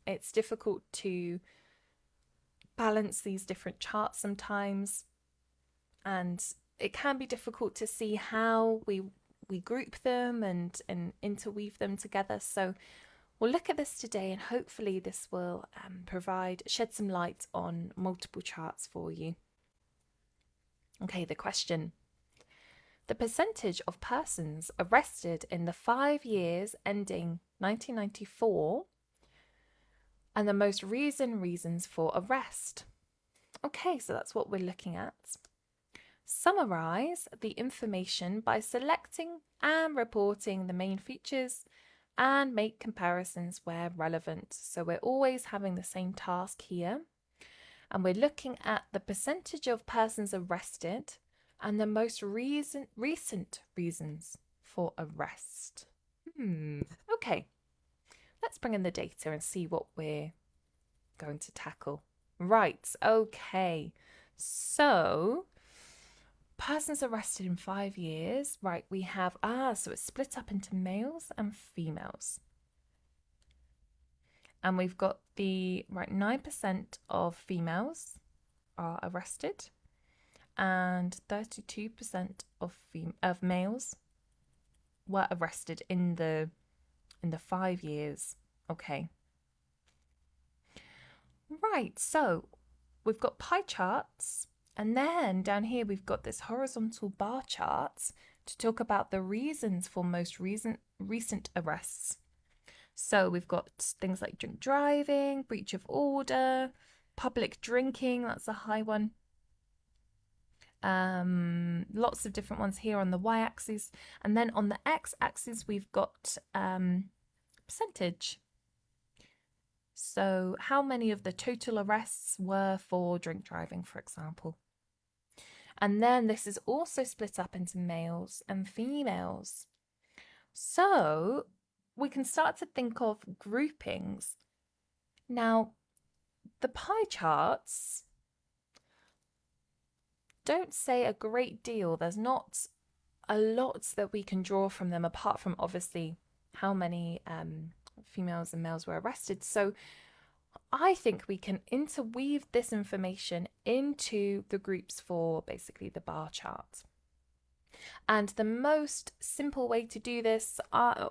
it's difficult to balance these different charts sometimes, and it can be difficult to see how we group them and interweave them together. So we'll look at this today, and hopefully this will shed some light on multiple charts for you. Okay, the question. The percentage of persons arrested in the 5 years ending 1994 and the most reasons for arrest. Okay, so that's what we're looking at. Summarize the information by selecting and reporting the main features and make comparisons where relevant. So we're always having the same task here. And we're looking at the percentage of persons arrested and the most recent reasons for arrest. Okay, let's bring in the data and see what we're going to tackle. Right, okay. So, persons arrested in 5 years. Right, we have, so it's split up into males and females. And we've got 9% of females are arrested and 32% of males were arrested in the 5 years. Okay. Right, so we've got pie charts, and then down here we've got this horizontal bar chart to talk about the reasons for most recent arrests. So we've got things like drink driving, breach of order, public drinking, that's a high one. Lots of different ones here on the y-axis. And then on the x-axis, we've got percentage. So how many of the total arrests were for drink driving, for example. And then this is also split up into males and females. So we can start to think of groupings. Now, the pie charts don't say a great deal. There's not a lot that we can draw from them, apart from obviously how many females and males were arrested. So I think we can interweave this information into the groups for basically the bar chart. And the most simple way to do this,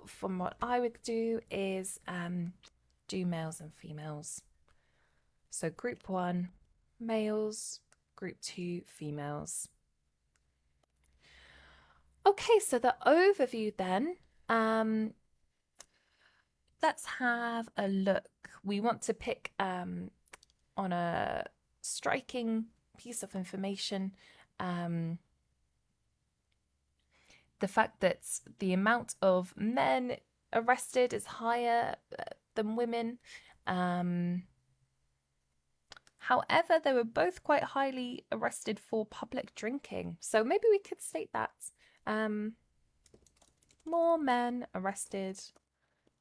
from what I would do, is do males and females. So group 1, males, group 2, females. Okay, so the overview then, let's have a look. We want to pick on a striking piece of information the fact that the amount of men arrested is higher than women. However, they were both quite highly arrested for public drinking. So maybe we could state that. More men arrested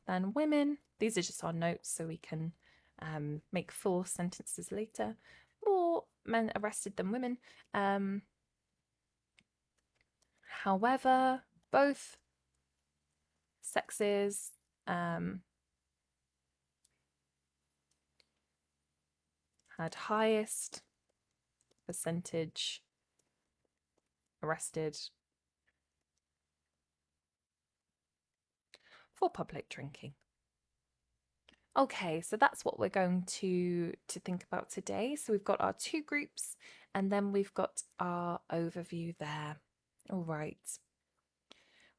than women. These are just our notes, so we can make full sentences later. More men arrested than women. However, both sexes had highest percentage arrested for public drinking. Okay, so that's what we're going to think about today. So we've got our 2 groups, and then we've got our overview there. All right.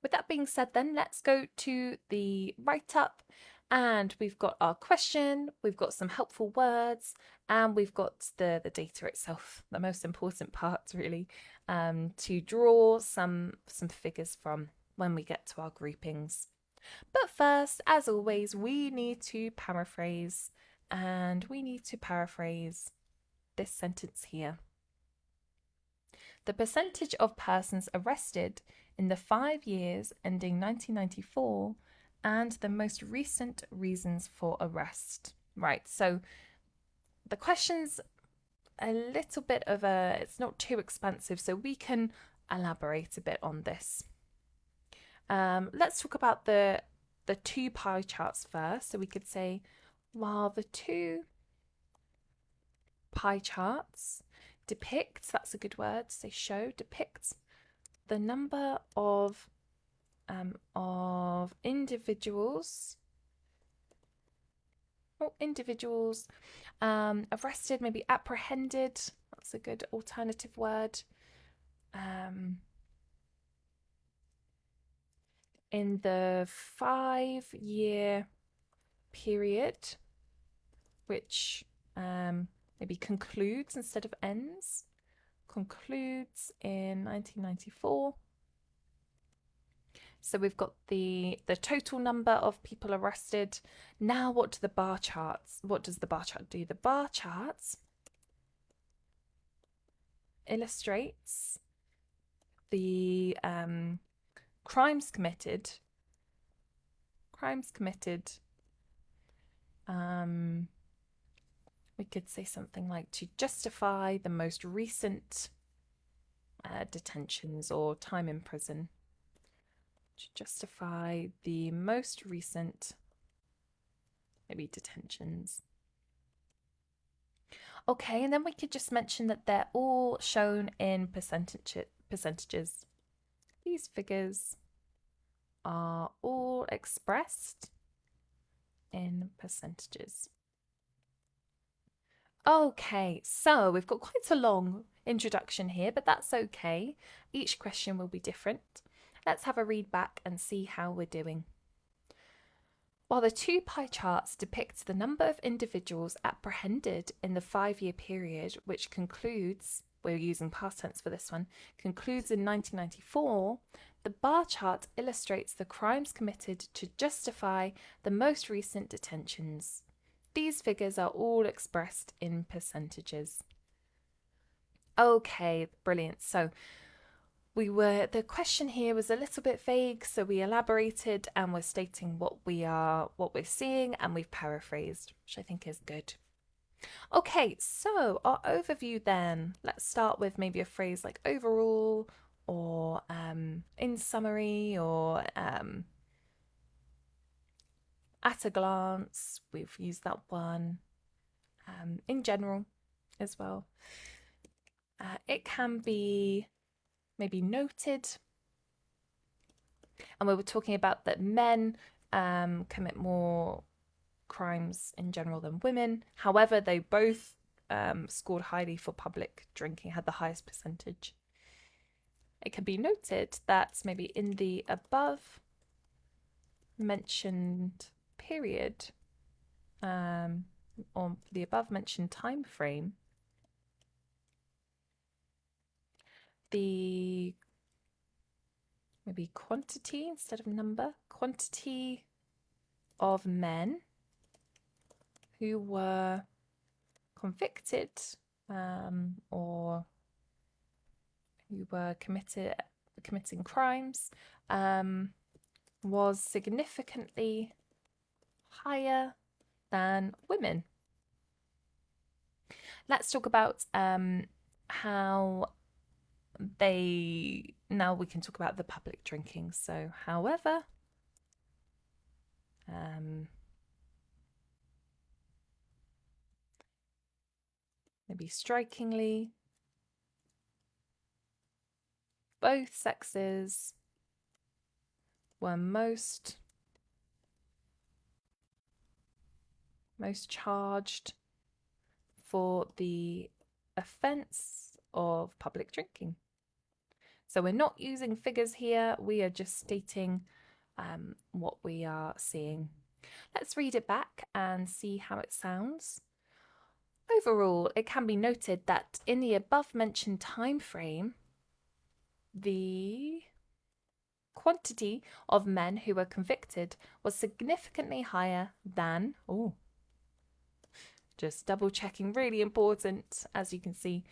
With that being said, then let's go to the write-up, and we've got our question, we've got some helpful words, and we've got the data itself, the most important part really, to draw some figures from when we get to our groupings. But first, as always, we need to paraphrase, and we need to paraphrase this sentence here. The percentage of persons arrested in the 5 years ending 1994 and the most recent reasons for arrest. Right, so the question's a little bit of it's not too expansive, so we can elaborate a bit on this. Let's talk about the the two pie charts first. So we could say, while the two pie charts depicts, that's a good word, say show, depicts the number of individuals arrested, maybe apprehended, that's a good alternative word, in the 5-year period, which maybe concludes instead of ends, concludes in 1994. So we've got the total number of people arrested. Now what does the bar chart do? The bar charts illustrates the crimes committed. We could say something like to justify the most recent detentions or time in prison. To justify the most recent, maybe detentions. Okay, and then we could just mention that they're all shown in percentages. These figures are all expressed in percentages. Okay, so we've got quite a long introduction here, but that's okay. Each question will be different. Let's have a read back and see how we're doing. While the two pie charts depict the number of individuals apprehended in the 5-year period, which concludes, we're using past tense for this one, concludes in 1994, the bar chart illustrates the crimes committed to justify the most recent detentions. These figures are all expressed in percentages. Okay, brilliant. So the question here was a little bit vague, so we elaborated and we're stating what we're seeing, and we've paraphrased, which I think is good. Okay, so our overview then. Let's start with maybe a phrase like overall, or in summary, or at a glance. We've used that one. In general as well. It can be maybe noted, and we were talking about that men commit more crimes in general than women. However, they both scored highly for public drinking, had the highest percentage. It can be noted that maybe in the above mentioned period, or the above mentioned time frame, the maybe quantity instead of number, quantity of men who were convicted or who were committing crimes was significantly higher than women. Let's talk about how now we can talk about the public drinking. So, however, maybe strikingly, both sexes were most charged for the offence of public drinking. So we're not using figures here, we are just stating what we are seeing. Let's read it back and see how it sounds. Overall, it can be noted that in the above mentioned time frame, the quantity of men who were convicted was significantly higher than, just double checking, really important, as you can see,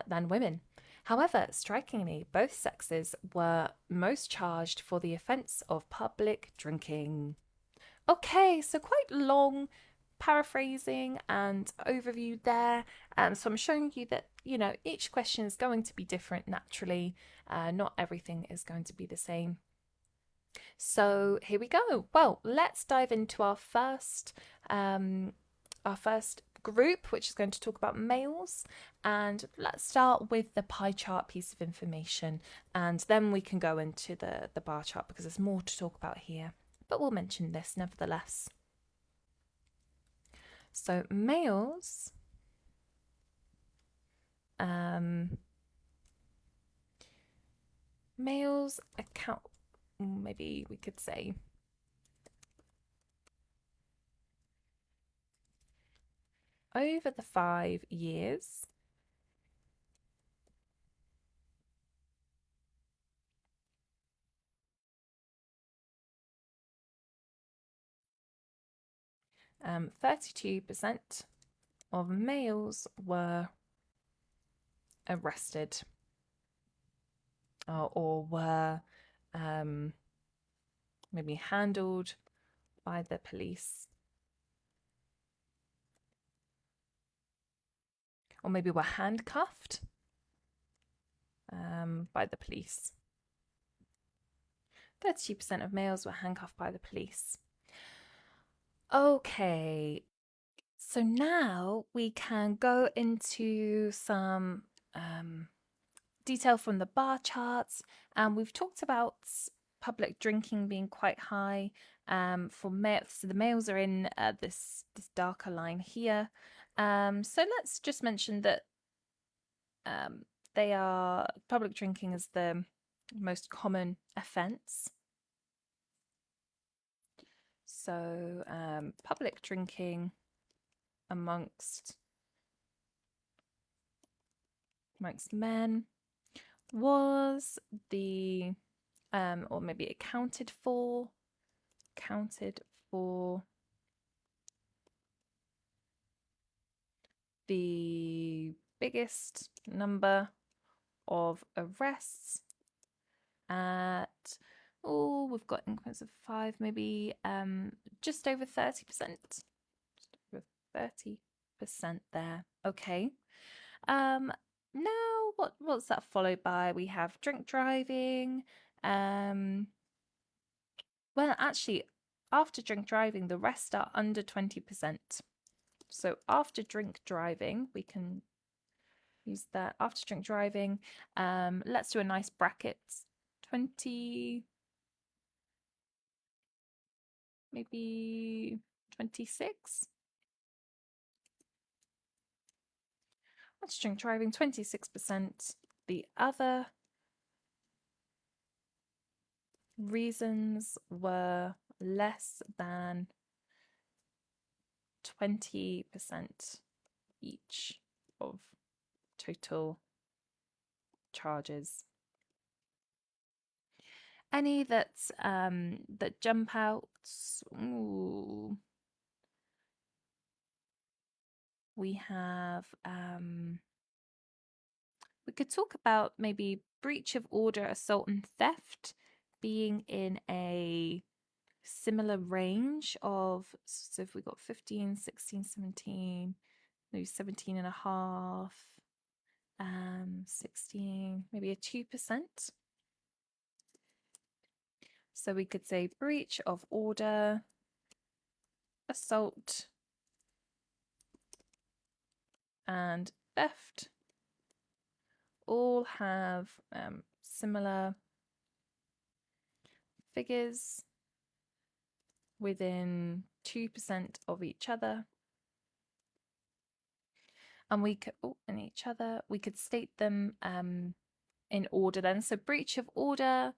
than women. However, strikingly, both sexes were most charged for the offence of public drinking. Okay, so quite long paraphrasing and overview there. So I'm showing you that, each question is going to be different naturally. Not everything is going to be the same. So here we go. Well, let's dive into our first group, which is going to talk about males. And let's start with the pie chart piece of information, and then we can go into the bar chart because there's more to talk about here. But we'll mention this nevertheless. So males, males account, maybe we could say, over the 5 years, 32% of males were arrested or were maybe handled by the police, or maybe were handcuffed by the police. 32% of males were handcuffed by the police. Okay, so now we can go into some detail from the bar charts, and we've talked about public drinking being quite high for males. So the males are in this darker line here. So let's just mention that they are public drinking is the most common offence. So public drinking amongst men was the or maybe accounted for the biggest number of arrests at, oh, we've got increments of 5, maybe just over 30%. Just over 30% there. Okay. Now what's that followed by? We have drink driving. Well, actually, after drink driving, the rest are under 20%. So after drink driving, we can use that. After drink driving, let's do a nice bracket. 20, maybe 26. After drink driving, 26%. The other reasons were less than 20% each of total charges. Any that jump out? Ooh. We have we could talk about maybe breach of order, assault, and theft being in a similar range of, so if we got 15, 16, 17, maybe 17 and a half, 16, maybe a 2%. So we could say breach of order, assault, and theft all have similar figures within 2% of each other. And we could, we could state them in order then. So breach of order,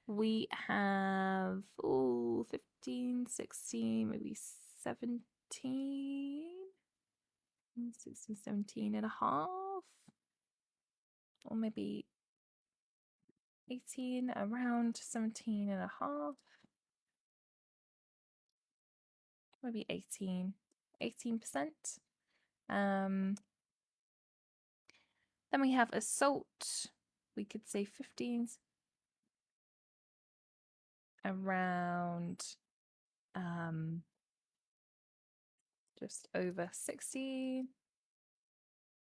we have 15, 16, maybe 17, 16, 17 and a half, or maybe 18, around 17 and a half, maybe 18%. Then we have assault, we could say 15, around just over 16,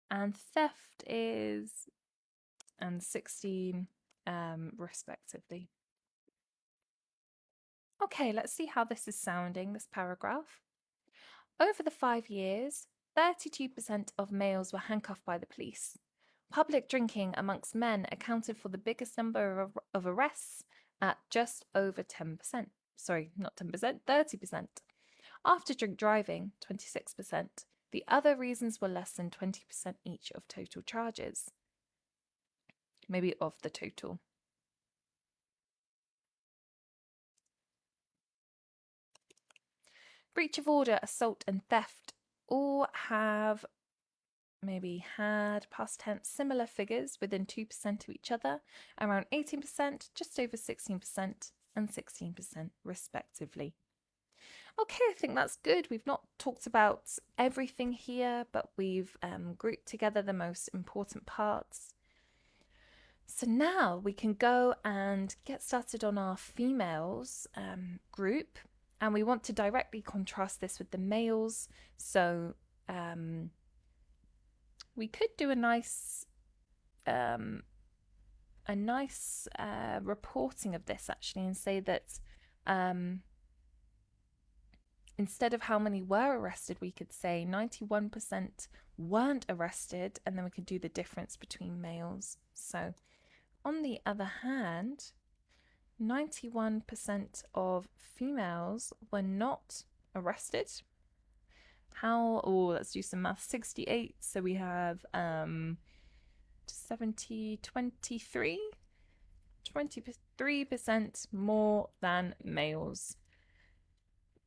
and theft is 16 respectively. Okay, let's see how this is sounding, this paragraph. Over the 5 years, 32% of males were handcuffed by the police. Public drinking amongst men accounted for the biggest number of arrests at just over 10%. Sorry, not 10%, 30%. After drink driving, 26%. The other reasons were less than 20% each of total charges. Maybe of the total. Breach of order, assault, and theft all have maybe had past tense similar figures within 2% of each other, around 18%, just over 16%, and 16% respectively. Okay, I think that's good. We've not talked about everything here, but we've grouped together the most important parts. So now we can go and get started on our females group, and we want to directly contrast this with the males. So we could do a nice reporting of this actually, and say that instead of how many were arrested, we could say 91% weren't arrested, and then we could do the difference between males. So on the other hand, 91% of females were not arrested. Let's do some math. 68, so we have 70, 23 23% more than males.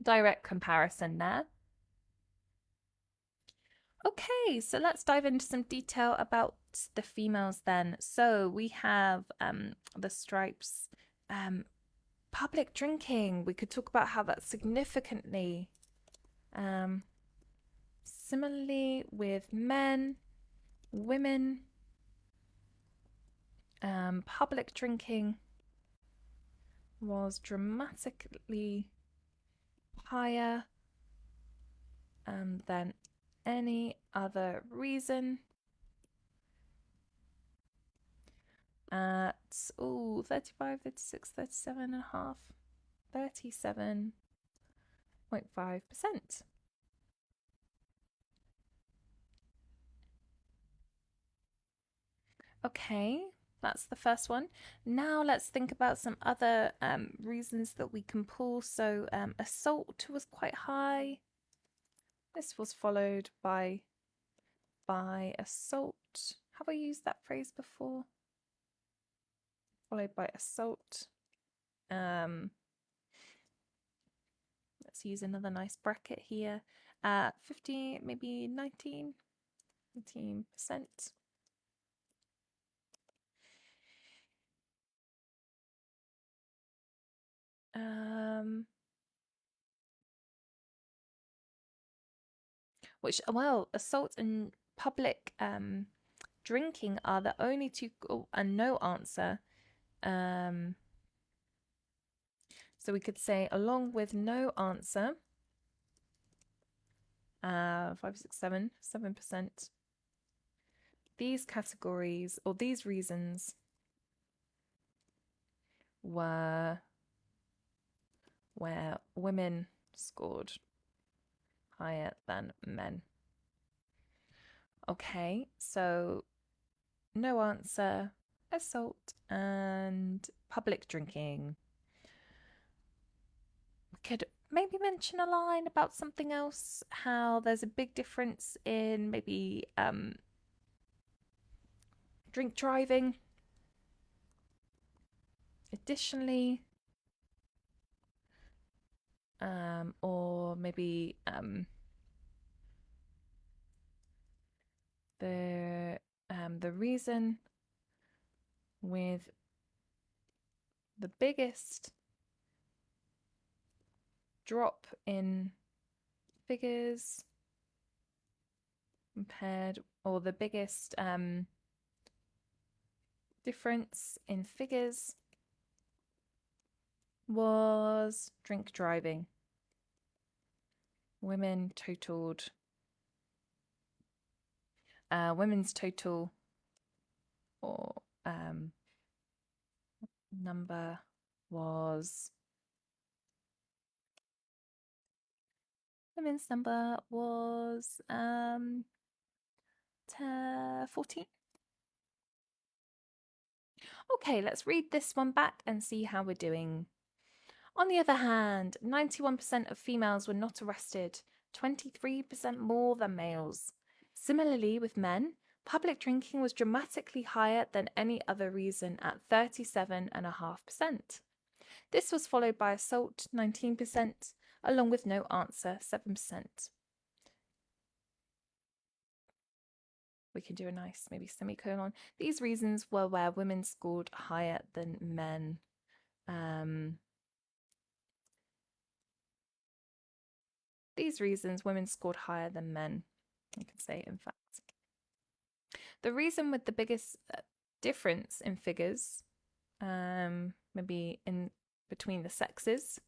Direct comparison there. Okay, so let's dive into some detail about the females then. So we have the stripes. Public drinking, we could talk about how that's significantly similarly with men, women, public drinking was dramatically higher than any other reason at 35, 36, 37 and a half, 37.5%. Okay, that's the first one. Now let's think about some other reasons that we can pull. So assault was quite high. This was followed by assault. Have I used that phrase before? Followed by assault. Let's use another nice bracket here. 50, maybe 19%. Assault and public drinking are the only two, and no answer. So we could say along with no answer, 5, 6, 7%. These categories or these reasons were where women scored higher than men. Okay, so no answer, assault, and public drinking. We could maybe mention a line about something else, how there's a big difference in maybe drink driving. Additionally, or maybe the reason with the biggest drop in figures compared, or the biggest difference in figures was drink driving. Women's total or number was Women's number was 14. Okay, let's read this one back and see how we're doing. On the other hand, 91% of females were not arrested, 23% more than males. Similarly, with men, public drinking was dramatically higher than any other reason at 37.5%. This was followed by assault, 19%, along with no answer, 7%. We can do a nice maybe semicolon. These reasons were where women scored higher than men. These reasons women scored higher than men. You can say, in fact. The reason with the biggest difference in figures, maybe in between the sexes,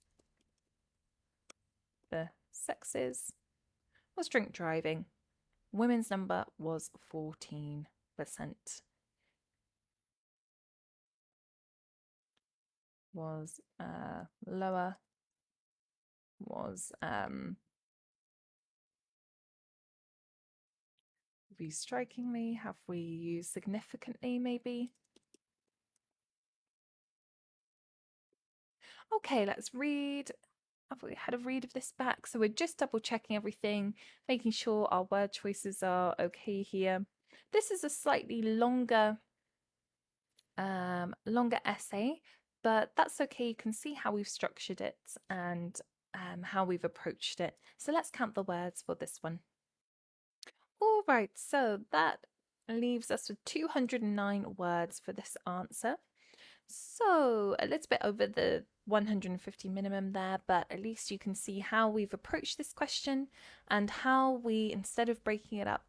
was drink driving. Women's number was 14%. Was lower, was used strikingly, have we used significantly maybe? Okay, let's read. Have we had a read of this back? So we're just double checking everything, making sure our word choices are okay here. This is a slightly longer essay, but that's okay. You can see how we've structured it and how we've approached it. So let's count the words for this one. All right, so that leaves us with 209 words for this answer. So a little bit over the 150 minimum there, but at least you can see how we've approached this question and how we, instead of breaking it up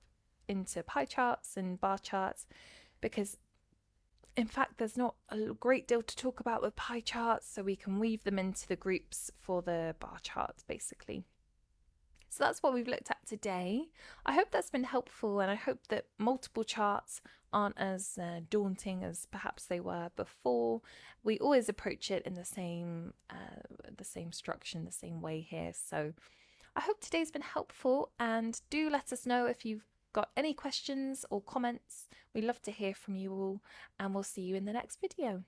into pie charts and bar charts, because in fact there's not a great deal to talk about with pie charts, so we can weave them into the groups for the bar charts basically. So that's what we've looked at today. I hope that's been helpful, and I hope that multiple charts aren't as daunting as perhaps they were before. We always approach it in the same structure, in the same way here. So I hope today's been helpful, and do let us know if you've got any questions or comments. We love to hear from you all, and we'll see you in the next video.